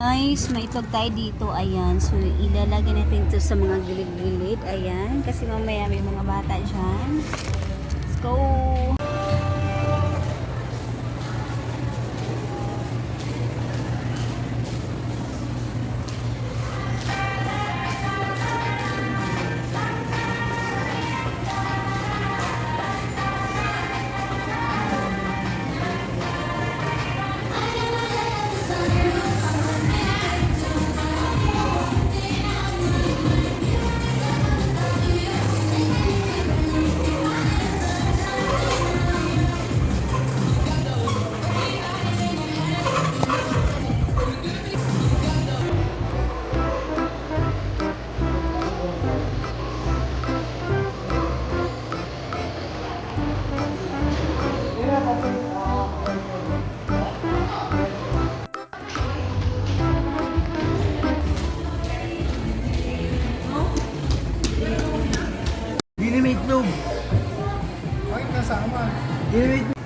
Guys, may itlog tayo dito. Ayan. So, ilalagay natin ito sa mga gilid-gilid. Ayan. Kasi mamaya may mga bata dyan. Let's go! Dinamit itlog. Bakit kasama? Dinamit itlog.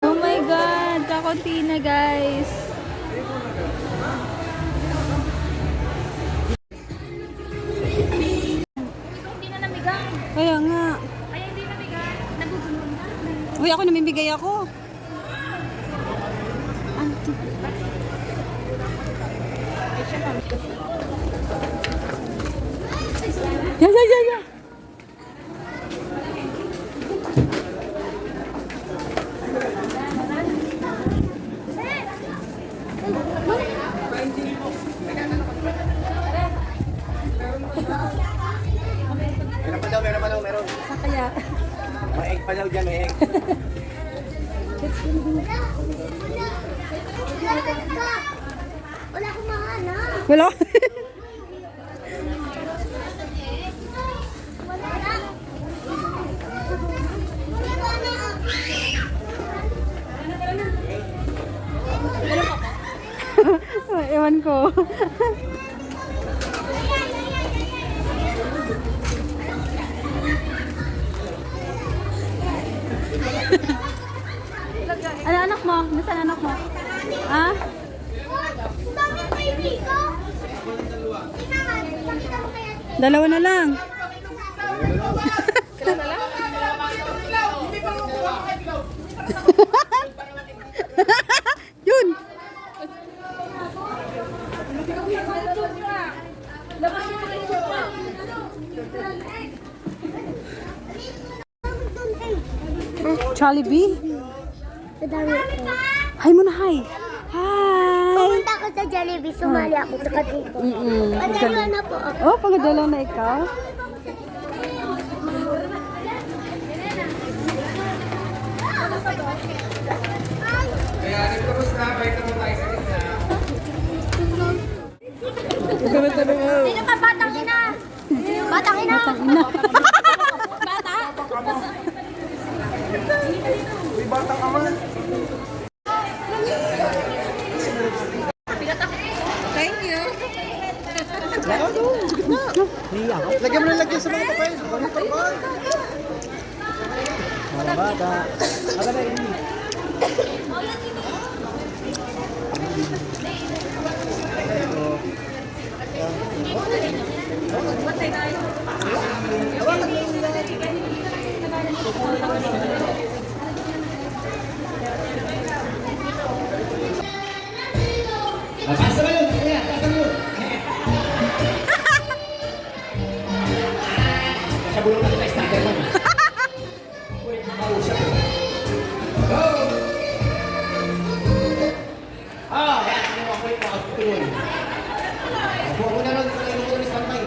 Oh my God! Kakunti na, guys. Hindi na namigang. Kaya nga. Ay, hindi namigang. Nagugulo na. Uy, ako namimigay ako. Ano to? Ya. Meron. Sa kaya. May egg pa daw dyan, may egg. Wala akong mahanap. Wala. Ewan ko. Ano anak mo? Nasaan anak mo? Ah? Dalawa na lang. Yun. Jollibee? Hi muna, hi. Hi. Pumunta ako sa Jollibee, sumali ako sa dito. Padala na po ako. Oh, pagadalaw na ikaw. Sino pa batang ina? Batang ina? Batang ina. Bata? Uy, batang ama. Thank you. Lagyan mo na lagyan sa mga papel. Mga papel. Mga bata. Aga na ini. Basta ba yun? Kaya, basta mo. Sa bulong na tayo starter mo. Kulit na mausap. Go! Yan. Ano mo, kulit mo. Tuloy. Huwag mo na rin. Huwag mo na rin standby.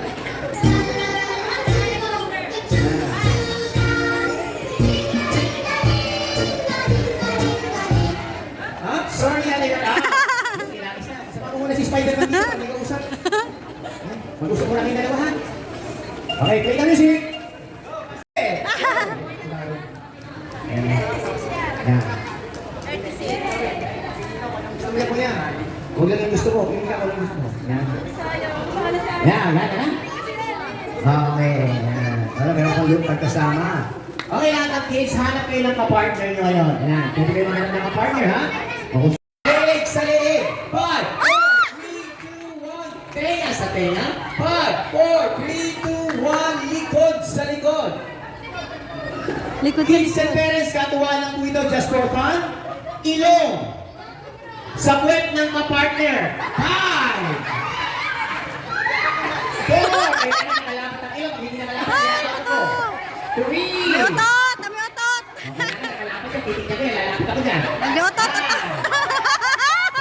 Sorry, Alec. Sama ko muna si Spider-Man dito. Hindi ka usap. Mag-usap muna kayong dalawa, ha? Okay, play ka music. Ayan. Ayan. Sabi ko yan. Huwag lang yung gusto mo. Pili ka kung yung gusto mo. Ayan. Ayan, ayan. Okay. Ayan. Wala, meron kang yung pagkasama. Okay, lahat ng kids, hanap kayo ng kapartner nyo ngayon. Ayan. Pwede kayo maghanap ng kapartner, ha? Liig sa liig. 5, 4, 3, 2, 1. Tenga sa tenga. 5, 4, 3, 2, 1. Likod sa likod. Likod Kids and parents, katuwa lang po ito just for fun. Ilong. Sa puwet ng kapartner. 5, 4. Ay, nakalapat ang ilong. Hindi nakalapat ang ilong ko. 3. Otot! Kami otot! Nakalapat siya. Titignan ko yan. Lalapit ako dyan. Hindi otot! 4.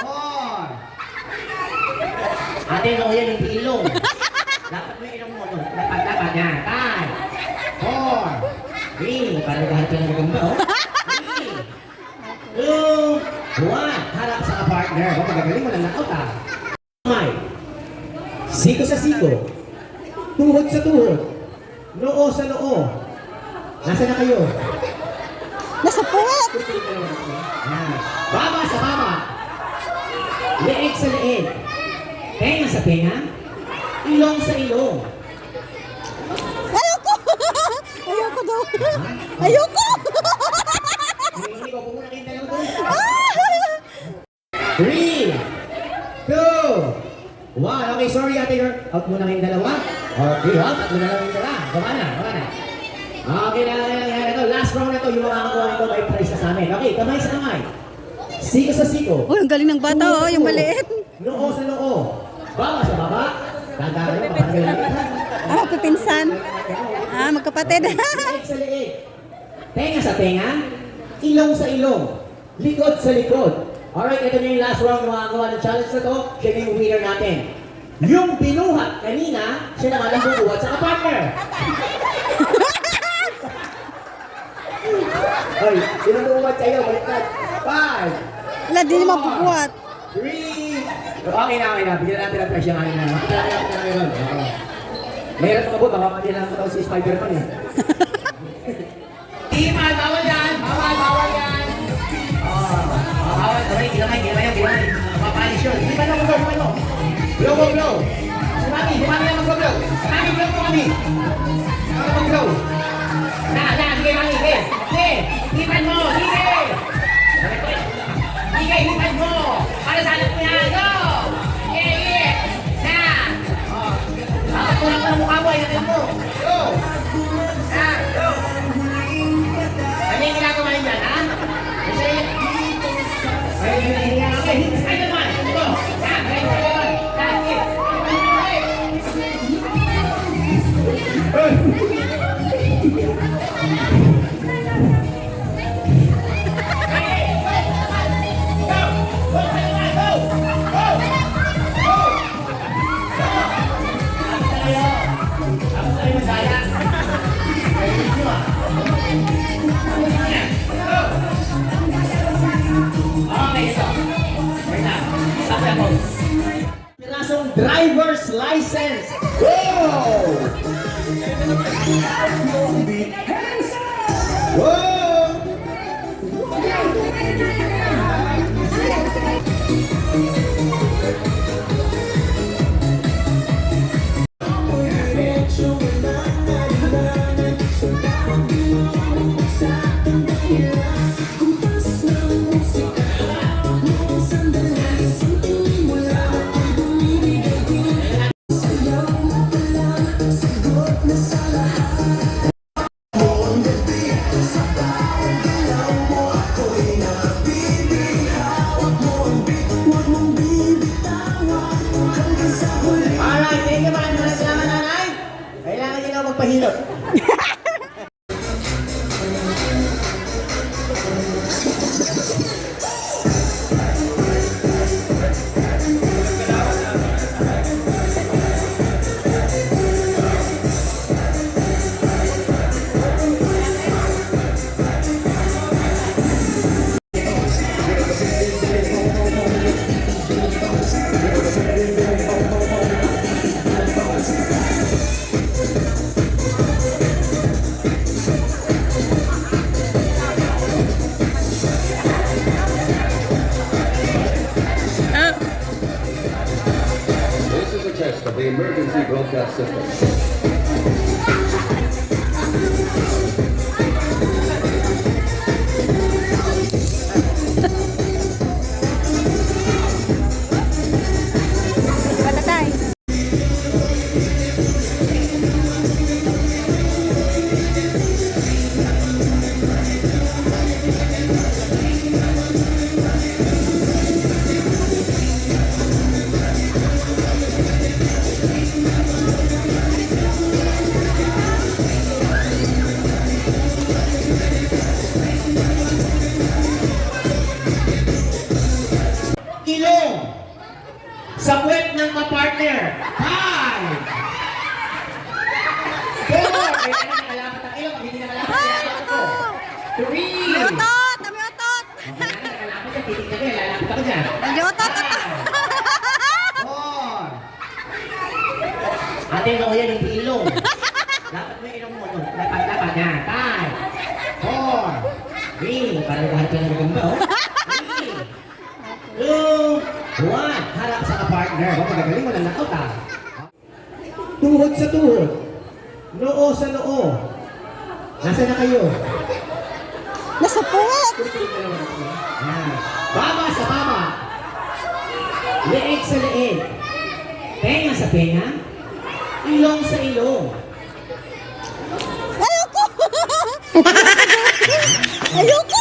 Ate, no, yan yung ilong. Dapat may ilong mo. Dapat yan. 5, 4. 3. Parang lahat ka na maganda, oh. 3, 2, 1. Harap sa partner. O, magagaling mo na nakot, ah. Kamay. Siko sa siko. Tuhod sa tuhod. Noo sa noo. Nasaan na kayo? Nasa puwet! Ayan. Baba sa baba. Leeg sa leeg. Tenga sa tenga. Ilong sa ilong. Ayoko! Ayoko daw! Ayoko! Hindi ko pumunta kayong dalawa doon. 3, 2, 1. Okay, sorry ate, out muna kayong dalawa. Okay, out muna lang yung dalawa. Baba na. Okay na. Ito, last round na ito. Yung mga kakuha nito, may prize na sa amin. Okay, kamay sa kamay. Siko sa siko. Uy, ang galing ng bata, oh, yung maliit. Noo sa noo. Baba sa baba. Gagawin mo, papagaling. Ah, pipinsan. Ah, magkapatid. Leeg sa leeg. Tenga sa tenga. Ilong sa ilong. Likod sa likod. Alright, ito na yung last round ng mga gawa ng challenge na to. Siya na yung winner natin. Yung binuhat kanina, siya naman ang bubuhat sa kapartner. Hoy, sino bubuhat sa'yo? Baliktad. 5, Wala, di naman bubuhat. 3. Okay na. Bigyan natin ang presyo nga nila. Makikita natin na ngayon. Meron pa baka pati lang ito si Spider-Man eh. Iman, bawal yan! Bawal yan! Bawal, gilamay. Mapapalis yun. Iman mo. Blow. Sumami lang mag-blow. Sumami, blow mo kami. Mag-blow. Sige, mami, sige. Iman mo, sige. Sige, iman mo. Para sa anak mo yan, go! Sige. Kulang ka ng mukha mo, ayan mo. Go! Go! Ano yung ginagawa niyo dyan, ha? Okay, Spider-Man! Go! Spider-Man! Pirasong driver's license. Wow! Alright, thank you maraming salamat, nanay. Kailangan niyo na magpahilot. Patatay. Ilong. Sa puwet ng kapartner. 5. 4. Ay, ano, nakalapat ang ilong. Hindi nakalapat ang ilong ko. 3. Otot! May otot! Nakalapat yan. Titig na kayo. Lalapit ako dyan. May otot! 4. Ate, mo yan yung ilong. Dapat mo yung ilong mo. Dapat yan. 5. 4. 3. Parang naghaharap ka ng ganda, oh. 3. 2, 1. Harap sa kapartner. Baka magaling mo na lakot, ah. Tuhod sa tuhod. Noo sa noo. Nasaan na kayo? Nasa puwet! Yan. Baba sa baba. Leeg sa leeg. Tenga sa tenga. Ilong sa ilong. Ayoko! Ayoko!